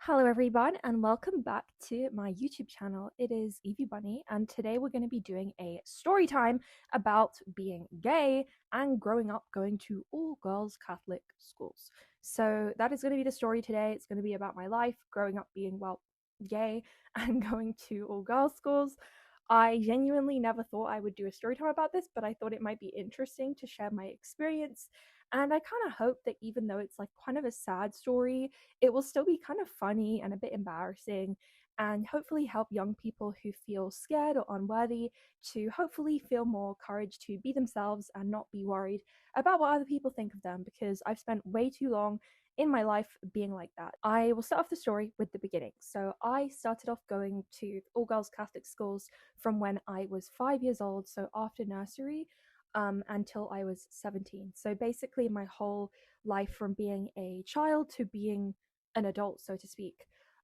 Hello everyone and welcome back to my YouTube channel. It is Evie Bunny and today we're going to be doing a story time about being gay and growing up going to all girls Catholic schools. So that is going to be the story today. It's going to be about my life growing up being gay and going to all girls schools. I genuinely never thought I would do a story time about this, but I thought it might be interesting to share my experience. And I kind of hope that even though it's like kind of a sad story, it will still be kind of funny and a bit embarrassing and hopefully help young people who feel scared or unworthy to hopefully feel more courage to be themselves and not be worried about what other people think of them because I've spent way too long in my life being like that. I will start off the story with the beginning. So I started off going to all girls Catholic schools from when I was 5 years old, so after nursery, until I was 17. So basically, my whole life from being a child to being an adult, so to speak.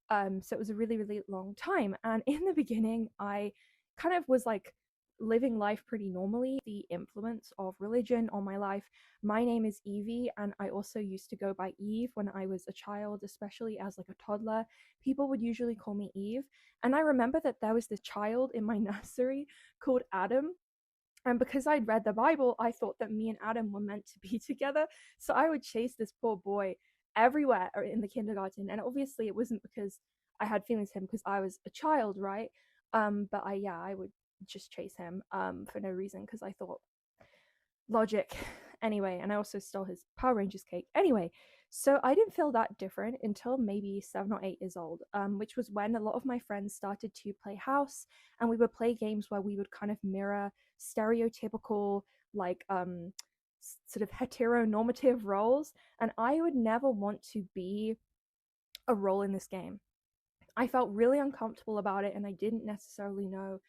So it was a really, really long time. And in the beginning, I kind of was like living life pretty normally. The influence of religion on my life. My name is Evie, and I also used to go by Eve when I was a child, especially as like a toddler. People would usually call me Eve. And I remember that there was this child in my nursery called Adam, and because I'd read the Bible, I thought that me and Adam were meant to be together. So I would chase this poor boy everywhere in the kindergarten. And obviously, it wasn't because I had feelings for him because I was a child, right? But I would just chase him for no reason because I thought logic. Anyway, and I also stole his Power Rangers cake. Anyway, so I didn't feel that different until maybe 7 or 8 years old, which was when a lot of my friends started to play house, and we would play games where we would kind of mirror stereotypical, like, sort of heteronormative roles, and I would never want to be a role in this game. I felt really uncomfortable about it and I didn't necessarily know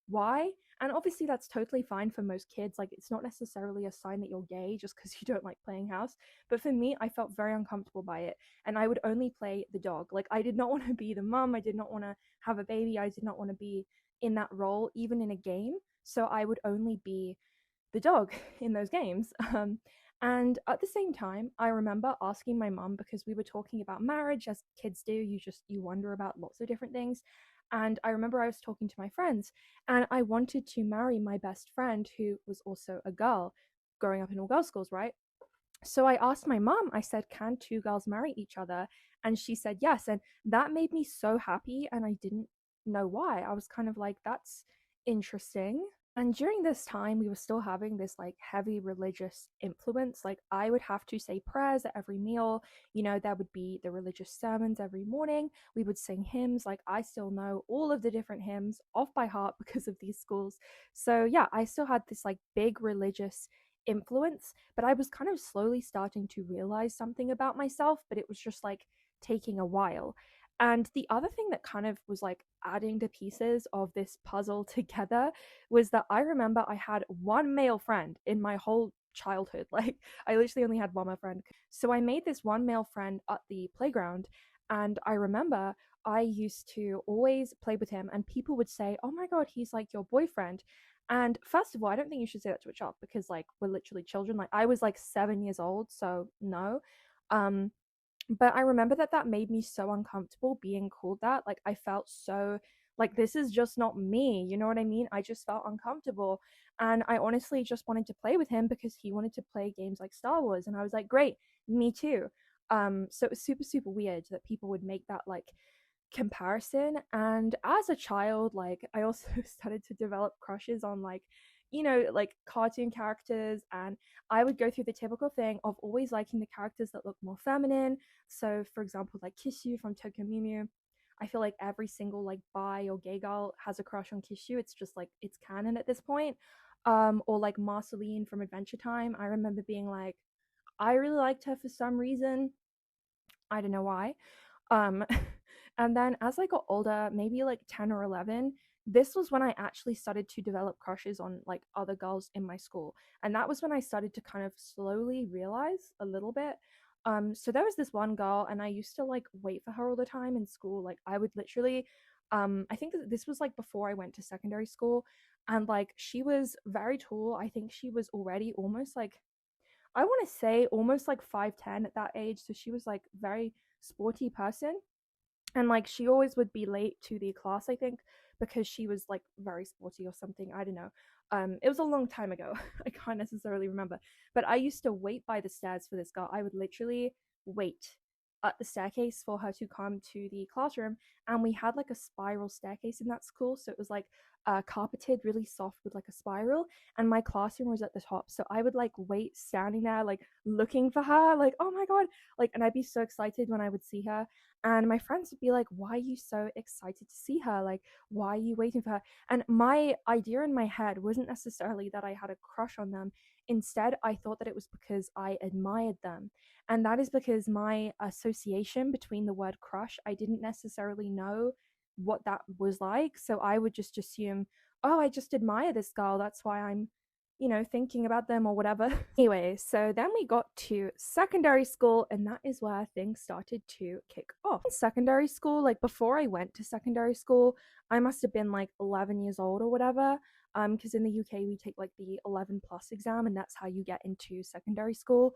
why. And obviously, that's totally fine for most kids. Like, it's not necessarily a sign that you're gay just because you don't like playing house. But for me, I felt very uncomfortable by it. And I would only play the dog. Like, I did not want to be the mum. I did not want to have a baby. I did not want to be in that role, even in a game. So I would only be the dog in those games. And at the same time, I remember asking my mum because we were talking about marriage, as kids do. You wonder about lots of different things. And I remember I was talking to my friends, and I wanted to marry my best friend, who was also a girl, growing up in all girls schools, right? So I asked my mom, I said, can two girls marry each other? And she said yes. And that made me so happy. And I didn't know why. I was kind of like, that's interesting. And during this time, we were still having this like heavy religious influence. Like, I would have to say prayers at every meal. There would be the religious sermons every morning. We would sing hymns. Like, I still know all of the different hymns off by heart because of these schools. So, yeah, I still had this like big religious influence, but I was kind of slowly starting to realize something about myself, but it was just like taking a while. And the other thing that kind of was like adding the pieces of this puzzle together was that I remember I had one male friend in my whole childhood. Like, I literally only had one male friend. So I made this one male friend at the playground. And I remember I used to always play with him, and people would say, "Oh my God, he's like your boyfriend." And first of all, I don't think you should say that to a child because, like, we're literally children. Like, I was like 7 years old, so no. Um, but I remember that that made me so uncomfortable being called that. Like, I felt so like this is just not me. You know what I mean? I just felt uncomfortable. And I honestly just wanted to play with him because he wanted to play games like Star Wars. And I was like, great, me too. So it was super, super weird that people would make that like comparison. And as a child, like, I also started to develop crushes on like, like cartoon characters, and I would go through the typical thing of always liking the characters that look more feminine. So for example, like Kishu from Tokyo Mew Mew. I feel like every single like bi or gay girl has a crush on Kishu. It's just like it's canon at this point. Or like Marceline from Adventure Time. I remember being like, I really liked her for some reason. I don't know why. Um, and then as I got older, maybe like 10 or 11, this was when I actually started to develop crushes on like other girls in my school. And that was when I started to kind of slowly realize a little bit. So there was this one girl, and I used to like wait for her all the time in school. Like, I would literally, I think that this was like before I went to secondary school, and like she was very tall. I think she was already almost like, I want to say almost like 5'10" at that age. So she was like very sporty person. And like she always would be late to the class, I think, because she was like very sporty or something. I don't know. It was a long time ago. I can't necessarily remember. But I used to wait by the stairs for this girl. I would literally wait at the staircase for her to come to the classroom. And we had like a spiral staircase in that school. So it was like carpeted, really soft with like a spiral. And my classroom was at the top. So I would like wait standing there, like looking for her, like, oh my God. Like, and I'd be so excited when I would see her. And my friends would be like, why are you so excited to see her? Like, why are you waiting for her? And my idea in my head wasn't necessarily that I had a crush on them. Instead, I thought that it was because I admired them. And that is because my association between the word crush, I didn't necessarily know what that was like. So I would just assume, oh, I just admire this girl. That's why I'm thinking about them or whatever. Anyway, so then we got to secondary school, and that is where things started to kick off. In secondary school, like before I went to secondary school, I must have been like 11 years old or whatever. Because in the UK we take like the 11 plus exam, and that's how you get into secondary school.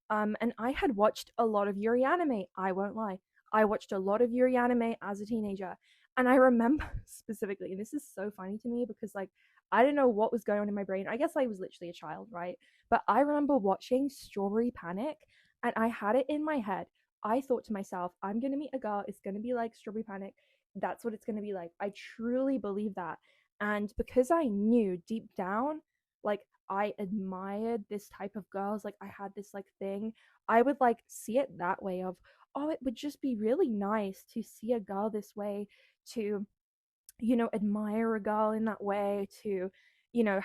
And I had watched a lot of Yuri anime. I won't lie. I watched a lot of Yuri anime as a teenager. And I remember specifically, and this is so funny to me because like I don't know what was going on in my brain. I guess I was literally a child, right? But I remember watching Strawberry Panic and I had it in my head. I thought to myself, I'm going to meet a girl. It's going to be like Strawberry Panic. That's what it's going to be like. I truly believe that. And because I knew deep down, like, I admired this type of girls, like, I had this, like, thing, I would, like, see it that way of, oh, it would just be really nice to see a girl this way, to admire a girl in that way, to,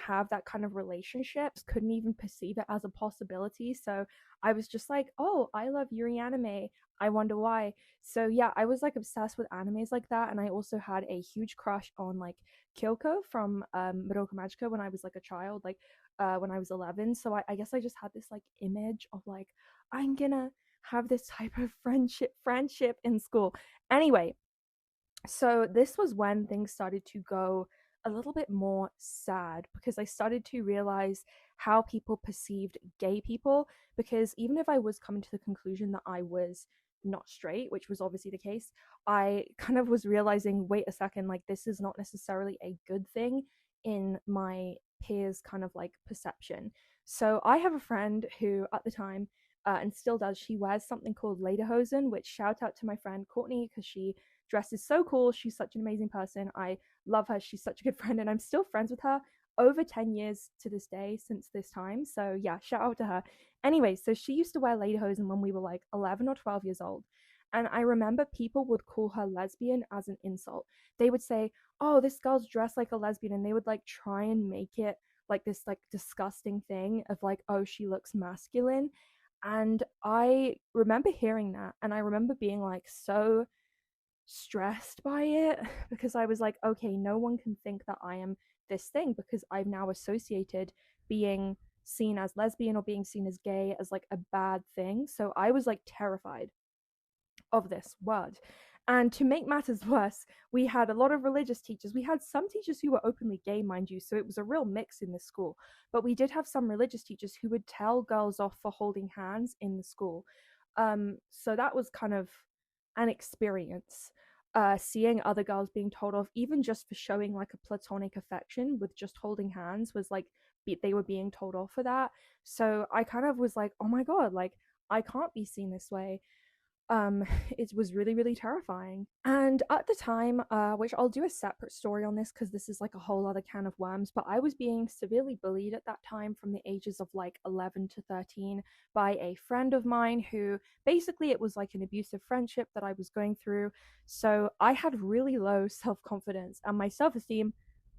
have that kind of relationships, couldn't even perceive it as a possibility. So I was just like, oh, I love Yuri anime. I wonder why. So yeah, I was like obsessed with animes like that. And I also had a huge crush on like Kyoko from Madoka Magica when I was like a child, like when I was 11. So I guess I just had this like image of like, I'm gonna have this type of friendship in school. Anyway, so this was when things started to go a little bit more sad because I started to realize how people perceived gay people. Because even if I was coming to the conclusion that I was not straight, which was obviously the case, I kind of was realizing, wait a second, like this is not necessarily a good thing in my peers' kind of like perception. So I have a friend who at the time, and still does, she wears something called lederhosen, which shout out to my friend Courtney because she dresses so cool. She's such an amazing person. I love her. She's such a good friend, and I'm still friends with her over 10 years to this day since this time. So, yeah, shout out to her. Anyway, so she used to wear lederhosen when we were like 11 or 12 years old. And I remember people would call her lesbian as an insult. They would say, oh, this girl's dressed like a lesbian. And they would like try and make it like this like disgusting thing of like, oh, she looks masculine. And I remember hearing that. And I remember being like so stressed by it because I was like, okay, no one can think that I am this thing because I've now associated being seen as lesbian or being seen as gay as like a bad thing. So I was like terrified of this word. And to make matters worse, we had a lot of religious teachers. We had some teachers who were openly gay, mind you, so it was a real mix in the school. But we did have some religious teachers who would tell girls off for holding hands in the school. So that was kind of an experience. Seeing other girls being told off, even just for showing like a platonic affection with just holding hands, was like they were being told off for that. So I kind of was like, oh my God, like I can't be seen this way. It was really, really terrifying. And at the time, which I'll do a separate story on this because this is like a whole other can of worms, but I was being severely bullied at that time from the ages of like 11 to 13 by a friend of mine who basically it was like an abusive friendship that I was going through. So I had really low self confidence and my self esteem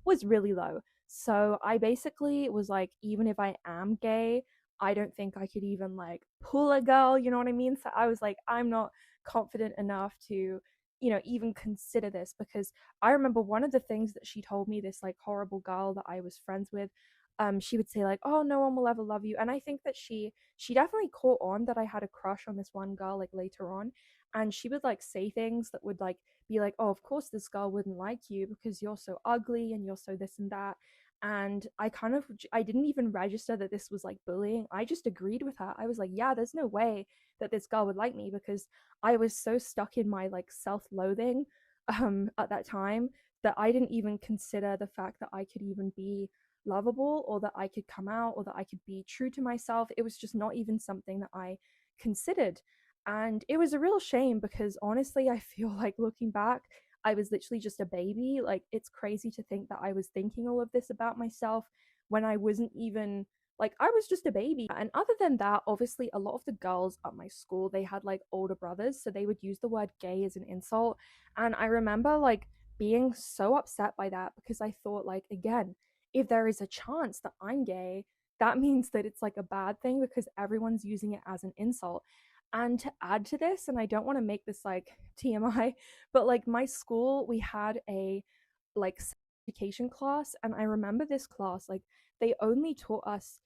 was really low. So I basically was like, even if I am gay, I don't think I could even like pull a girl, you know what I mean? So I was like, I'm not confident enough to, even consider this because I remember one of the things that she told me, this like horrible girl that I was friends with, she would say like, oh, no one will ever love you. And I think that she definitely caught on that I had a crush on this one girl like later on. And she would like say things that would like be like, oh, of course this girl wouldn't like you because you're so ugly and you're so this and that. And I didn't even register that this was like bullying. I just agreed with her. I was like, yeah, there's no way that this girl would like me, because I was so stuck in my like self-loathing at that time that I didn't even consider the fact that I could even be lovable, or that I could come out, or that I could be true to myself. It was just not even something that I considered. And it was a real shame, because honestly, I feel like looking back, I was literally just a baby. Like, it's crazy to think that I was thinking all of this about myself when I wasn't even, like, I was just a baby. And other than that, obviously, a lot of the girls at my school, they had like older brothers, so they would use the word gay as an insult. And I remember like being so upset by that, because I thought, like, again, if there is a chance that I'm gay, that means that it's like a bad thing, because everyone's using it as an insult. And to add to this, and I don't want to make this like TMI, but like my school, we had a like education class, and I remember this class, like, they only taught us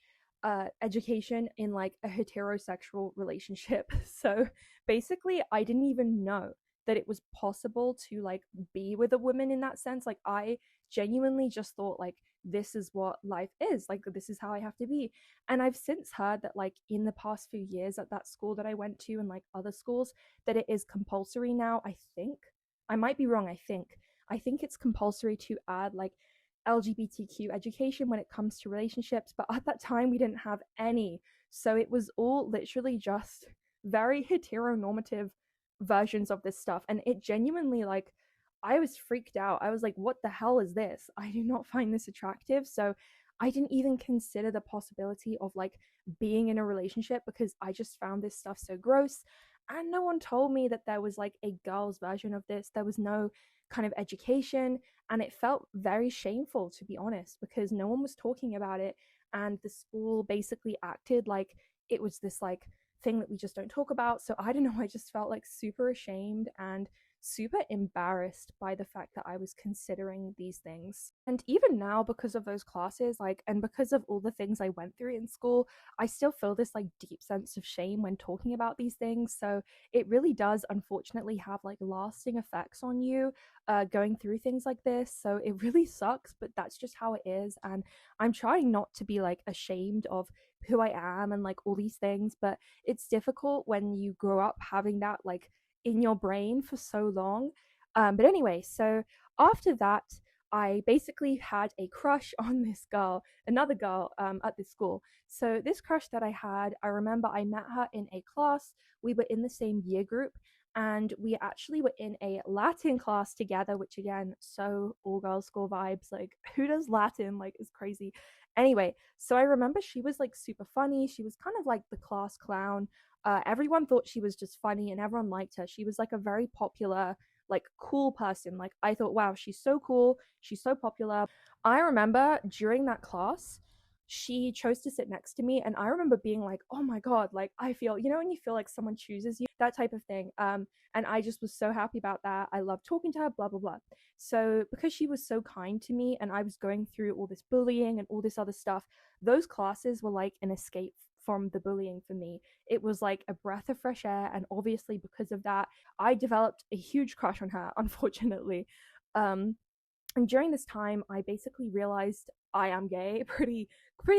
education in like a heterosexual relationship. So basically, I didn't even know that it was possible to like be with a woman in that sense. Like, I genuinely just thought like this is what life is, like this is how I have to be. And I've since heard that like in the past few years at that school that I went to, and like other schools, that it is compulsory now. I think, I might be wrong, I think it's compulsory to add like LGBTQ education when it comes to relationships, but at that time we didn't have any. So it was all literally just very heteronormative versions of this stuff. And it genuinely, like, I was freaked out. I was like, what the hell is this? I do not find this attractive. So I didn't even consider the possibility of like being in a relationship, because I just found this stuff so gross. And no one told me that there was like a girl's version of this. There was no kind of education, and it felt very shameful, to be honest, because no one was talking about it. And the school basically acted like it was this like thing that we just don't talk about. So I don't know, I just felt like super ashamed and super embarrassed by the fact that I was considering these things. And even now, because of those classes, like, and because of all the things I went through in school, I still feel this like deep sense of shame when talking about these things. So it really does unfortunately have like lasting effects on you, going through things like this. So it really sucks, but that's just how it is. And I'm trying not to be like ashamed of who I am and like all these things, but it's difficult when you grow up having that like in your brain for so long. But anyway, so after that, I basically had a crush on this girl, another girl, at this school. So this crush that I had, I remember I met her in a class. We were in the same year group, and we actually were in a Latin class together, which again, so all girls school vibes. Like, who does Latin? Like, is crazy. Anyway, so I remember she was like super funny. She was kind of like the class clown. Everyone thought she was just funny, and everyone liked her. She was like a very popular, like cool person. Like, I thought, wow, she's so cool. She's so popular. I remember during that class, she chose to sit next to me, and I remember being like, oh my god, like, I feel, you know, when you feel like someone chooses you, that type of thing. And I just was so happy about that. I loved talking to her, blah blah blah. So because she was so kind to me, and I was going through all this bullying and all this other stuff, those classes were like an escape from the bullying for me. It was like a breath of fresh air, and obviously because of that, I developed a huge crush on her, unfortunately. um and during this time, I basically realized I am gay pretty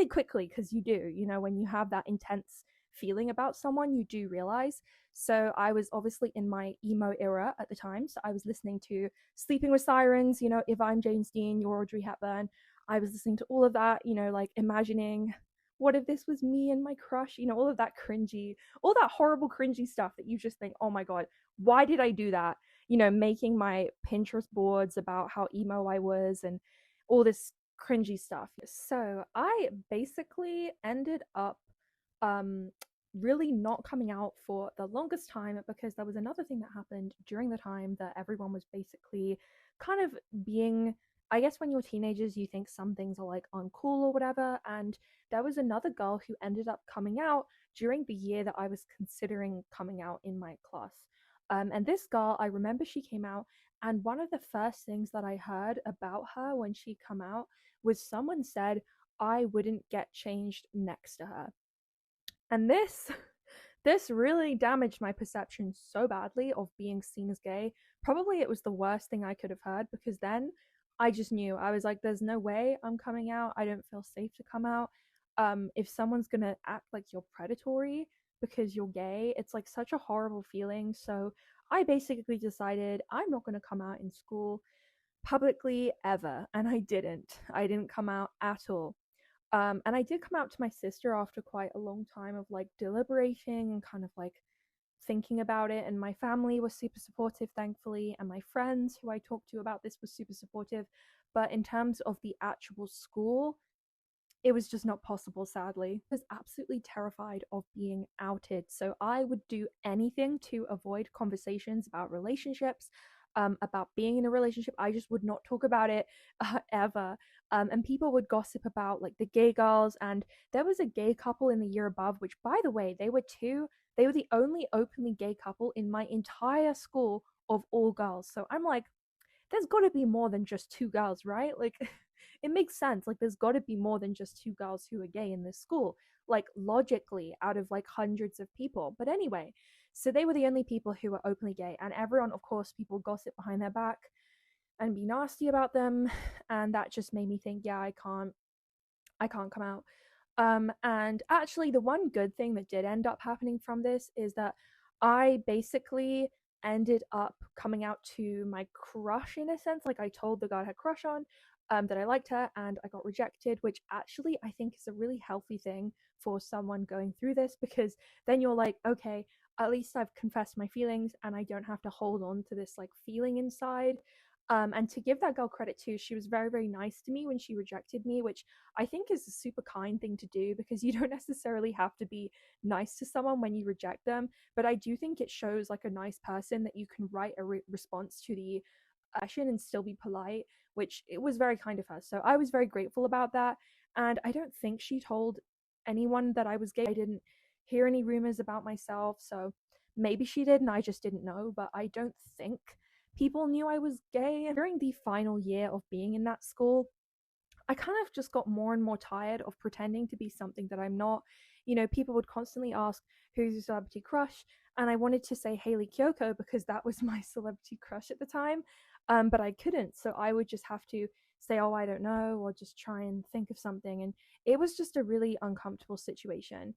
quickly, because you do, you know, when you have that intense feeling about someone, you do realize. So I was obviously in my emo era at the time, so I was listening to Sleeping with Sirens, you know, If I'm James Dean, You're Audrey Hepburn. I was listening to all of that, you know, like imagining what if this was me and my crush, you know, all of that cringy, all that horrible cringy stuff that you just think, oh my god, why did I do that? You know, making my Pinterest boards about how emo I was and all this cringy stuff. So I basically ended up um really not coming out for the longest time, because there was another thing that happened during the time that everyone was basically kind of being, I guess when you're teenagers you think some things are like uncool or whatever, and there was another girl who ended up coming out during the year that I was considering coming out in my class. And this girl, I remember she came out, and one of the first things that I heard about her when she come out was someone said I wouldn't get changed next to her. And this really damaged my perception so badly of being seen as gay. Probably it was the worst thing I could have heard, because then I just knew. I was like, there's no way I'm coming out. I don't feel safe to come out. If someone's gonna act like you're predatory because you're gay, it's like such a horrible feeling. So I basically decided I'm not gonna come out in school publicly ever, and I didn't. I didn't come out at all. And I did come out to my sister after quite a long time of like deliberating and kind of like thinking about it. And my family was super supportive, thankfully, and my friends who I talked to about this was super supportive. But in terms of the actual school, it was just not possible, sadly. I was absolutely terrified of being outed. So I would do anything to avoid conversations about relationships, about being in a relationship. I just would not talk about it ever. And people would gossip about like the gay girls. And there was a gay couple in the year above, which, by the way, they were the only openly gay couple in my entire school of all girls. So I'm like, there's got to be more than just two girls, right? Like, it makes sense. Like, there's got to be more than just two girls who are gay in this school, like, logically, out of like hundreds of people. But anyway, so they were the only people who were openly gay, and everyone, of course, people gossip behind their back and be nasty about them. And that just made me think, yeah, I can't come out. And actually, the one good thing that did end up happening from this is that I basically ended up coming out to my crush in a sense. Like, I told the guy I had a crush on, that I liked her, and I got rejected, which actually I think is a really healthy thing for someone going through this, because then you're like, okay, at least I've confessed my feelings and I don't have to hold on to this like feeling inside. And to give that girl credit too, she was very, very nice to me when she rejected me, which I think is a super kind thing to do, because you don't necessarily have to be nice to someone when you reject them. But I do think it shows like a nice person that you can write a response to the action and still be polite, which it was very kind of her. So I was very grateful about that. And I don't think she told anyone that I was gay. I didn't hear any rumors about myself. So maybe she did and I just didn't know, but I don't think people knew I was gay. And during the final year of being in that school, I kind of just got more and more tired of pretending to be something that I'm not. You know, people would constantly ask, who's your celebrity crush? And I wanted to say Hayley Kiyoko because that was my celebrity crush at the time. But I couldn't. So I would just have to say, oh, I don't know, or just try and think of something. And it was just a really uncomfortable situation.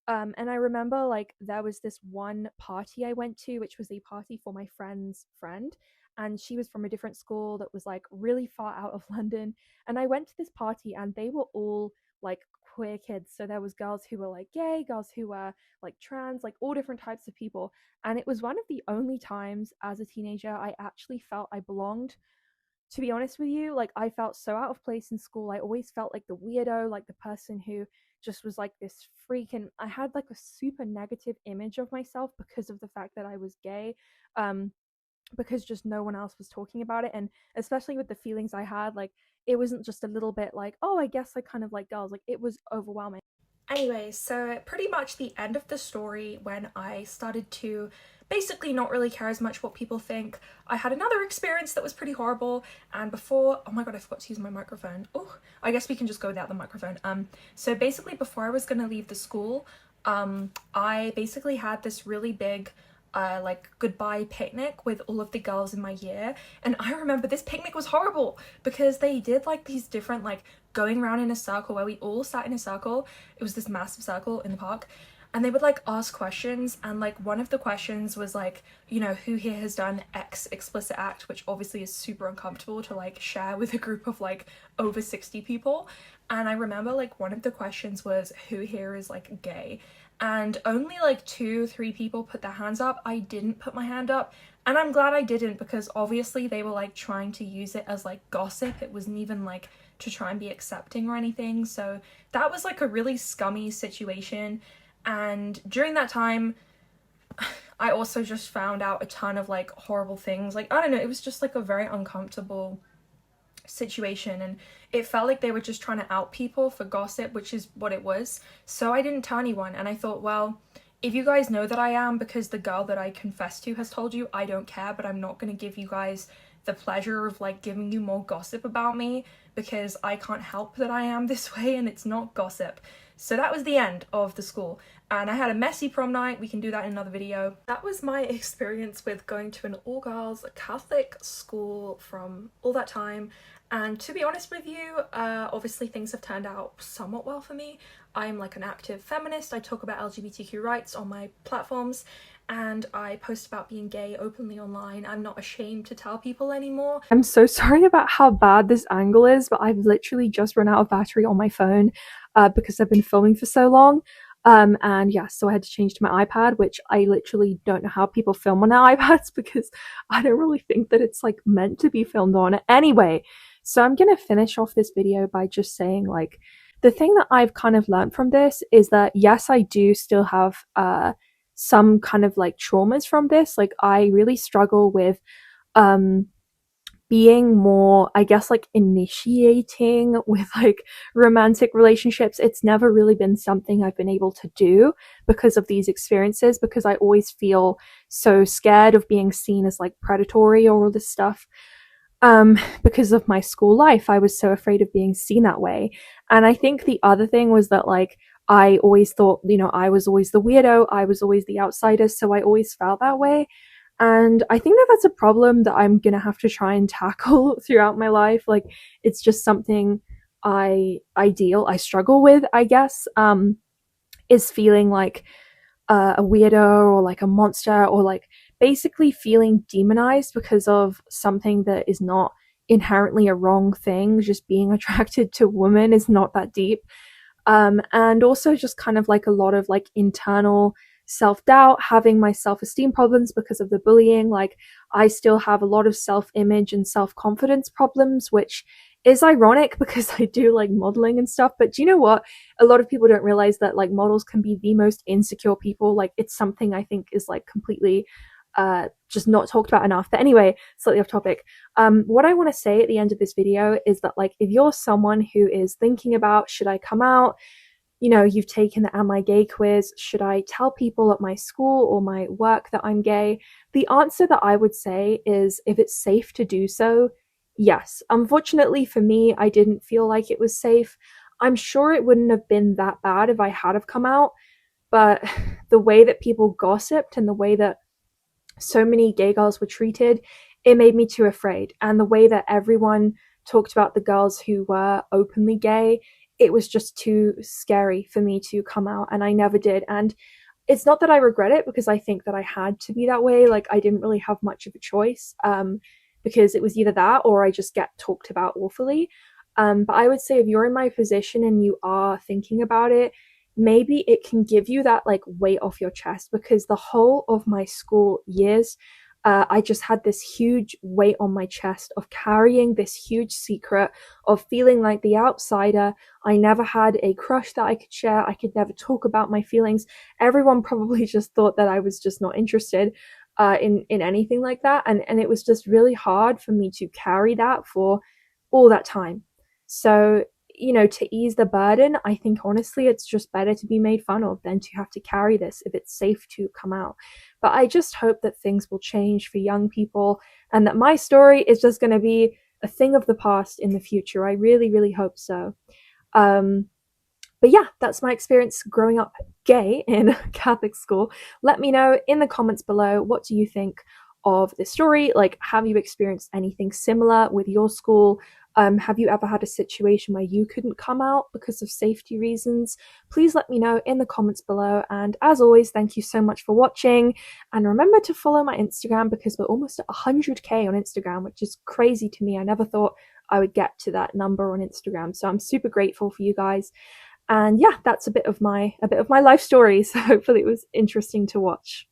And I remember like there was this one party I went to, which was a party for my friend's friend. And she was from a different school that was like really far out of London. And I went to this party and they were all like queer kids. So there was girls who were like gay, girls who were like trans, like all different types of people. And it was one of the only times as a teenager I actually felt I belonged. To be honest with you, like I felt so out of place in school. I always felt like the weirdo, like the person who just was like this freak, and I had like a super negative image of myself because of the fact that I was gay. Because just no one else was talking about it, and especially with the feelings I had, like it wasn't just a little bit like, oh, I guess I kind of like girls. Like it was overwhelming. Anyway, so pretty much the end of the story, when I started to basically not really care as much what people think, I had another experience that was pretty horrible. And before, oh my god, I forgot to use my microphone. Oh, I guess we can just go without the microphone. So basically before I was gonna leave the school, I basically had this really big like goodbye picnic with all of the girls in my year. And I remember this picnic was horrible because they did like these different like going around in a circle where we all sat in a circle. It was this massive circle in the park, and they would like ask questions, and like one of the questions was like, you know, who here has done X explicit act, which obviously is super uncomfortable to like share with a group of like over 60 people. And I remember like one of the questions was, who here is like gay? And only like 2-3 people put their hands up. I didn't put my hand up, and I'm glad I didn't, because obviously they were like trying to use it as like gossip. It wasn't even like to try and be accepting or anything. So that was like a really scummy situation. And during that time, I also just found out a ton of like horrible things. Like, I don't know, it was just like a very uncomfortable situation, and it felt like they were just trying to out people for gossip, which is what it was. So I didn't tell anyone, and I thought, well, if you guys know that I am because the girl that I confessed to has told you, I don't care, but I'm not going to give you guys the pleasure of like giving you more gossip about me, because I can't help that I am this way and it's not gossip. So that was the end of the school. and I had a messy prom night. We can do that in another video. That was my experience with going to an all-girls Catholic school from all that time. And to be honest with you, obviously things have turned out somewhat well for me. I'm like an active feminist. I talk about LGBTQ rights on my platforms, and I post about being gay openly online. I'm not ashamed to tell people anymore. I'm so sorry about how bad this angle is, but I've literally just run out of battery on my phone because I've been filming for so long. And yeah, so I had to change to my iPad, which I literally don't know how people film on their iPads because I don't really think that it's like meant to be filmed on it. Anyway, so I'm gonna finish off this video by just saying, like, the thing that I've kind of learned from this is that yes, I do still have some kind of like traumas from this. Like, I really struggle with being more, I guess, like initiating with like romantic relationships. It's never really been something I've been able to do because of these experiences, because I always feel so scared of being seen as like predatory or all this stuff. Because of my school life, I was so afraid of being seen that way. And I think the other thing was that, like, I always thought, you know, I was always the weirdo, I was always the outsider, so I always felt that way. And I think that that's a problem that I'm gonna have to try and tackle throughout my life. Like, it's just something I struggle with, I guess, is feeling like a weirdo or like a monster, or like basically feeling demonized because of something that is not inherently a wrong thing. Just being attracted to women is not that deep. And also just kind of like a lot of like internal self-doubt, having my self-esteem problems because of the bullying. Like, I still have a lot of self-image and self-confidence problems, which is ironic because I do like modeling and stuff. But do you know what? A lot of people don't realize that like models can be the most insecure people. Like, it's something I think is like completely just not talked about enough. But anyway, slightly off topic. What I want to say at the end of this video is that, like, if you're someone who is thinking about, should I come out? You know, you've taken the Am I Gay quiz. Should I tell people at my school or my work that I'm gay? The answer that I would say is, if it's safe to do so, yes. Unfortunately for me, I didn't feel like it was safe. I'm sure it wouldn't have been that bad if I had have come out, but the way that people gossiped and the way that so many gay girls were treated, it made me too afraid. And the way that everyone talked about the girls who were openly gay, it was just too scary for me to come out, and I never did. And it's not that I regret it, because I think that I had to be that way. Like, I didn't really have much of a choice, because it was either that or I just get talked about awfully. But I would say, if you're in my position and you are thinking about it, maybe it can give you that like weight off your chest, because the whole of my school years, I just had this huge weight on my chest of carrying this huge secret, of feeling like the outsider. I never had a crush that I could share. I could never talk about my feelings. Everyone probably just thought that I was just not interested in anything like that. And it was just really hard for me to carry that for all that time. So, you know, to ease the burden, I think honestly it's just better to be made fun of than to have to carry this if it's safe to come out. But I just hope that things will change for young people, and that my story is just going to be a thing of the past in the future. I really, really hope so. But yeah, that's my experience growing up gay in Catholic school. Let me know in the comments below, what do you think of this story? Like, have you experienced anything similar with your school? Have you ever had a situation where you couldn't come out because of safety reasons? Please let me know in the comments below. And as always, thank you so much for watching. And remember to follow my Instagram, because we're almost at 100k on Instagram, which is crazy to me. I never thought I would get to that number on Instagram. So I'm super grateful for you guys. And yeah, that's a bit of my life story. So hopefully it was interesting to watch.